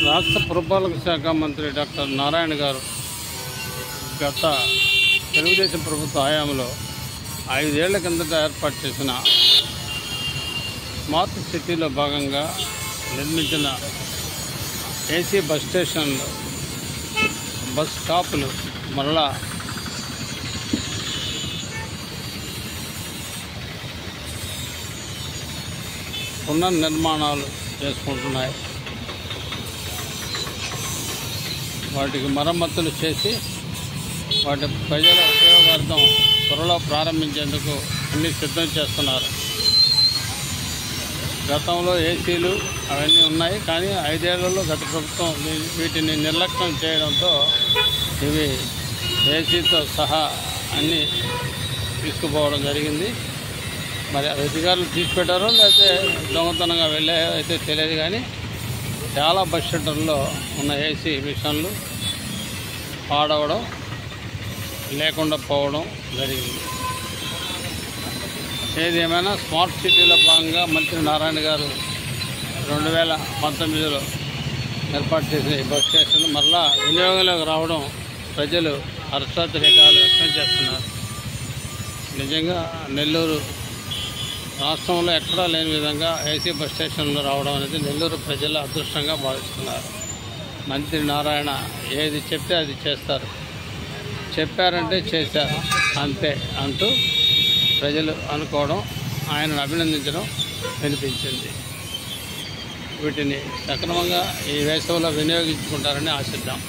రాష్ట్ర పురపాలక శాఖ మంత్రి డాక్టర్ నారాయణ గారు గత తెలుగుదేశం ప్రభుత్వ హయాంలో 5 ఏళ్ల కిందట ఏర్పాటు చేసిన స్మార్ట్ సిటీలో భాగంగా నిర్మించిన ఏసీ బస్ స్టేషన్లు, బస్ స్టాపులు మరలా పునర్నిర్మాణాలు చేసుకుంటున్నాయి. వాటికి మరమ్మతులు చేసి వాటి ప్రజల ఉపయోగార్థం త్వరలో ప్రారంభించేందుకు అన్ని సిద్ధం చేస్తున్నారు. గతంలో ఏసీలు అవన్నీ ఉన్నాయి, కానీ 5 ఏళ్లలో గత ప్రభుత్వం వీటిని నిర్లక్ష్యం చేయడంతో ఇవి ఏసీతో సహా అన్నీ తీసుకుపోవడం జరిగింది. మరి అధికారులు తీసుకెట్టారో లేకపోతే దొంగతనంగా వెళ్ళే అయితే తెలియదు, కానీ చాలా బస్ షెల్టర్లో ఉన్న ఏసీ మిషన్లు పాడవడం, లేకుండా పోవడం జరిగింది. ఏదేమైనా స్మార్ట్ సిటీలో భాగంగా మంత్రి నారాయణ గారు 2019లో ఏర్పాటు చేసిన ఈ బస్ స్టేషన్ మరలా వినియోగంలోకి రావడం ప్రజలు హర్షాతిరేకాలు వ్యక్తం చేస్తున్నారు. నిజంగా నెల్లూరు రాష్ట్రంలో ఎక్కడా లేని విధంగా ఏసీ బస్ స్టేషన్లు రావడం అనేది నెల్లూరు ప్రజల అదృష్టంగా భావిస్తున్నారు. మంత్రి నారాయణ ఏది చెప్తే అది చేస్తారు, చెప్పారంటే చేశారు అంతే అంటూ ప్రజలు అనుకోవడం, ఆయనను అభినందించడం వినిపించింది. వీటిని సక్రమంగా ఈ వేసవిలో వినియోగించుకుంటారని ఆశిద్దాం.